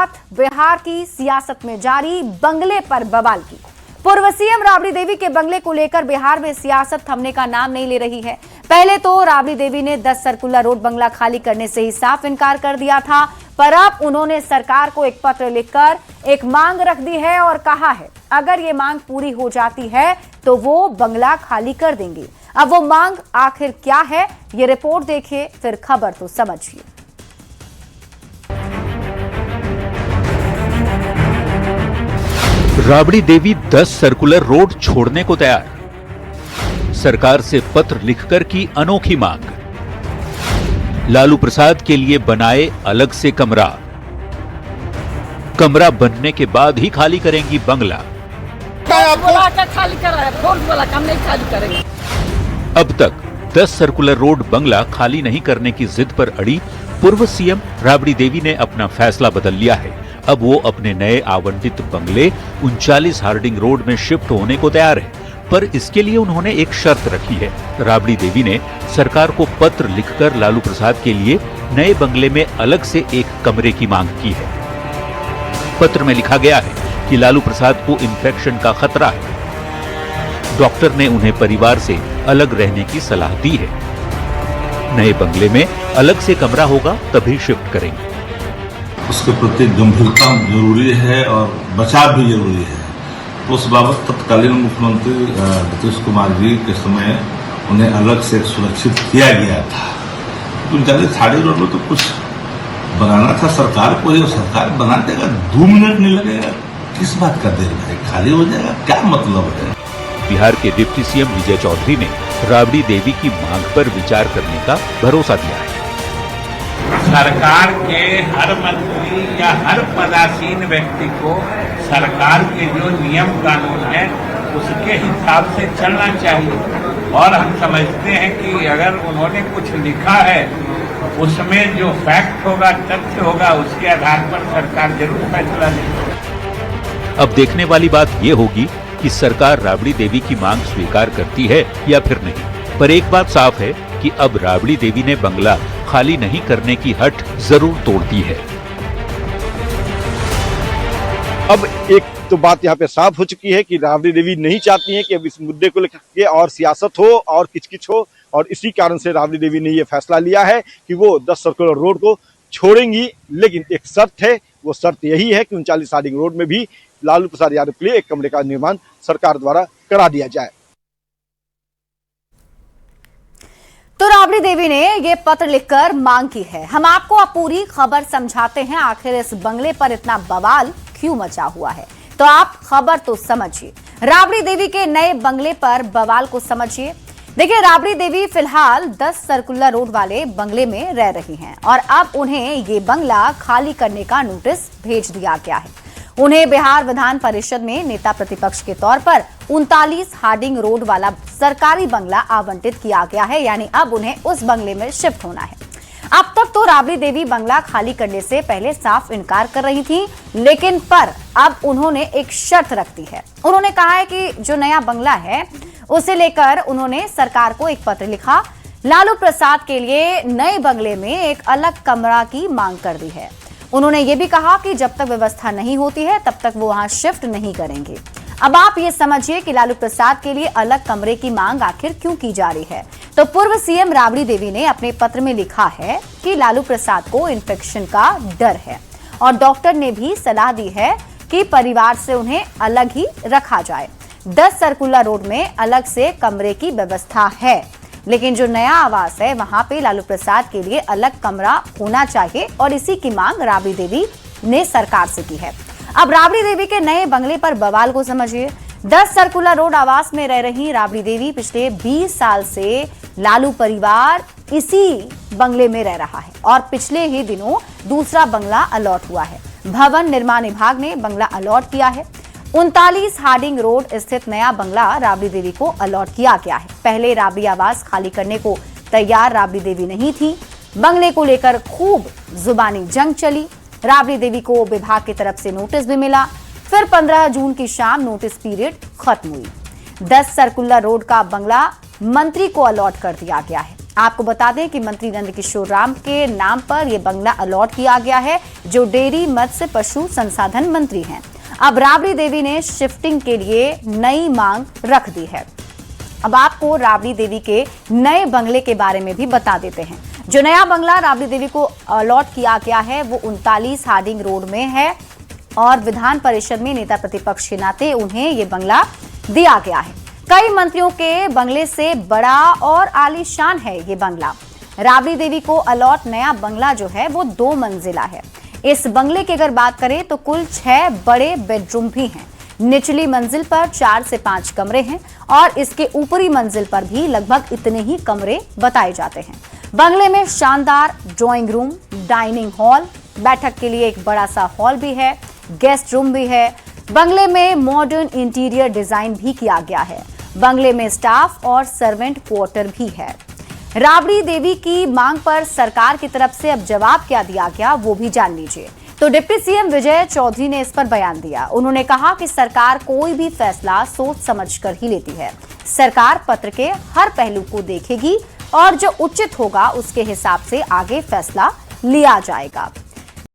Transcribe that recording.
बात बिहार की सियासत में जारी बंगले पर बवाल की। पूर्व सीएम राबड़ी देवी के बंगले को लेकर बिहार में सियासत थमने का नाम नहीं ले रही है। पहले तो राबड़ी देवी ने 10 सर्कुलर रोड बंगला खाली करने से ही साफ इनकार कर दिया था, पर अब उन्होंने सरकार को एक पत्र लिखकर एक मांग रख दी है और कहा है अगर ये मांग पूरी हो जाती है तो वो बंगला खाली कर देंगे। अब वो मांग आखिर क्या है, ये रिपोर्ट देखिए, फिर खबर तो समझिए। राबड़ी देवी 10 सर्कुलर रोड छोड़ने को तैयार, सरकार से पत्र लिखकर की अनोखी मांग। लालू प्रसाद के लिए बनाए अलग से कमरा, कमरा बनने के बाद ही खाली करेंगी बंगला। खाली वाला काम नहीं खाली करेंगे। अब तक 10 सर्कुलर रोड बंगला खाली नहीं करने की जिद पर अड़ी पूर्व सीएम राबड़ी देवी ने अपना फैसला बदल लिया है। अब वो अपने नए आवंटित बंगले 39 हार्डिंग रोड में शिफ्ट होने को तैयार है, पर इसके लिए उन्होंने एक शर्त रखी है। राबड़ी देवी ने सरकार को पत्र लिखकर लालू प्रसाद के लिए नए बंगले में अलग से एक कमरे की मांग की है। पत्र में लिखा गया है कि लालू प्रसाद को इन्फेक्शन का खतरा है। डॉक्टर ने उन्हें परिवार से अलग रहने की सलाह दी है। नए बंगले में अलग से कमरा होगा तभी शिफ्ट करेंगे। उसके प्रति गंभीरता जरूरी है और बचाव भी जरूरी है। तो उस बाबत तत्कालीन मुख्यमंत्री नीतीश कुमार जी के समय उन्हें अलग से सुरक्षित किया गया था। तो जाने थाड़ी रोड में तो कुछ बनाना था सरकार को ही, सरकार बना देगा, 2 मिनट नहीं लगेगा। किस बात का देर भाई, खाली हो जाएगा, क्या मतलब है। बिहार के डिप्टी सीएम विजय चौधरी ने राबड़ी देवी की मांग पर विचार करने का भरोसा दिया है। सरकार के हर मंत्री या हर पदासीन व्यक्ति को सरकार के जो नियम कानून है उसके हिसाब से चलना चाहिए। और हम समझते हैं कि अगर उन्होंने कुछ लिखा है उसमें जो फैक्ट होगा, तथ्य होगा, उसके आधार पर सरकार जरूर फैसला लेगी। अब देखने वाली बात ये होगी कि सरकार राबड़ी देवी की मांग स्वीकार करती है या फिर नहीं। पर एक बात साफ है कि अब राबड़ी देवी ने बंगला खाली नहीं करने की हट जरूर तोड़ दी है। अब एक तो बात यहाँ पे साफ हो चुकी है कि राबड़ी देवी नहीं चाहती हैं कि अब इस मुद्दे को लेकर और सियासत हो और किचकिच हो, और इसी कारण से राबड़ी देवी ने ये फैसला लिया है कि वो 10 सर्कुलर रोड को छोड़ेंगी। लेकिन एक शर्त है, वो शर्त यही है कि 39 हार्डिंग रोड में भी लालू प्रसाद यादव के लिए एक कमरे का निर्माण सरकार द्वारा करा दिया जाए। तो राबड़ी देवी ने ये पत्र लिखकर मांग की है। हम आपको अब पूरी खबर समझाते हैं, आखिर इस बंगले पर इतना बवाल क्यों मचा हुआ है। तो आप खबर तो समझिए, राबड़ी देवी के नए बंगले पर बवाल को समझिए। देखिए, राबड़ी देवी फिलहाल 10 सर्कुलर रोड वाले बंगले में रह रही हैं और अब उन्हें ये बंगला खाली करने का नोटिस भेज दिया गया है। उन्हें बिहार विधान परिषद में नेता प्रतिपक्ष के तौर पर 39 हार्डिंग रोड वाला सरकारी बंगला आवंटित किया गया है, यानी अब उन्हें उस बंगले में शिफ्ट होना है। अब तक तो राबड़ी देवी बंगला खाली करने से पहले साफ इनकार कर रही थी, लेकिन पर अब उन्होंने एक शर्त रख दी है। उन्होंने कहा है कि जो नया बंगला है उसे लेकर उन्होंने सरकार को एक पत्र लिखा, लालू प्रसाद के लिए नए बंगले में एक अलग कमरा की मांग कर दी है। उन्होंने ये भी कहा कि जब तक व्यवस्था नहीं होती है तब तक वो वहां शिफ्ट नहीं करेंगे। अब आप ये समझिए कि लालू प्रसाद के लिए अलग कमरे की मांग आखिर क्यों की जा रही है। तो पूर्व सीएम राबड़ी देवी ने अपने पत्र में लिखा है कि लालू प्रसाद को इन्फेक्शन का डर है और डॉक्टर ने भी सलाह दी है कि परिवार से उन्हें अलग ही रखा जाए। 10 सर्कुलर रोड में अलग से कमरे की व्यवस्था है, लेकिन जो नया आवास है वहां पे लालू प्रसाद के लिए अलग कमरा होना चाहिए और इसी की मांग राबड़ी देवी ने सरकार से की है। अब राबड़ी देवी के नए बंगले पर बवाल को समझिए। 10 सर्कुलर रोड आवास में रह रही राबड़ी देवी पिछले 20 साल से लालू परिवार इसी बंगले में रह रहा है और पिछले ही दिनों दूसरा बंगला अलॉट हुआ है। भवन निर्माण विभाग ने बंगला अलॉट किया है। 39 हार्डिंग रोड स्थित नया बंगला राबड़ी देवी को अलॉट किया गया है। पहले राबड़ी आवास खाली करने को तैयार राबड़ी देवी नहीं थी। बंगले को लेकर खूब जुबानी जंग चली। राबड़ी देवी को विभाग की तरफ से नोटिस भी मिला, फिर 15 जून की शाम नोटिस पीरियड खत्म हुई। 10 सर्कुलर रोड का बंगला मंत्री को अलॉट कर दिया गया है। आपको बता दें कि मंत्री नंदकिशोर राम के नाम पर यह बंगला अलॉट किया गया है, जो डेयरी मत्स्य पशु संसाधन मंत्री हैं। अब राबड़ी देवी ने शिफ्टिंग के लिए नई मांग रख दी है। अब आपको राबड़ी देवी के नए बंगले के बारे में भी बता देते हैं। जो नया बंगला राबड़ी देवी को अलॉट किया गया है वो 39 हार्डिंग रोड में है और विधान परिषद में नेता प्रतिपक्ष के नाते उन्हें ये बंगला दिया गया है। कई मंत्रियों के बंगले से बड़ा और आलीशान है ये बंगला। राबड़ी देवी को अलॉट नया बंगला जो है वो 2 मंजिला है। इस बंगले की अगर बात करें तो कुल 6 बड़े बेडरूम भी हैं। निचली मंजिल पर 4 से 5 कमरे हैं और इसके ऊपरी मंजिल पर भी लगभग इतने ही कमरे बताए जाते हैं। बंगले में शानदार ड्राइंग रूम, डाइनिंग हॉल, बैठक के लिए एक बड़ा सा हॉल भी है, गेस्ट रूम भी है। बंगले में मॉडर्न इंटीरियर डिजाइन भी किया गया है। बंगले में स्टाफ और सर्वेंट क्वार्टर भी है। राबड़ी देवी की मांग पर सरकार की तरफ से अब जवाब क्या दिया गया वो भी जान लीजिए। तो डिप्टी सीएम विजय चौधरी ने इस पर बयान दिया। उन्होंने कहा कि सरकार कोई भी फैसला सोच समझकर ही लेती है। सरकार पत्र के हर पहलू को देखेगी और जो उचित होगा उसके हिसाब से आगे फैसला लिया जाएगा।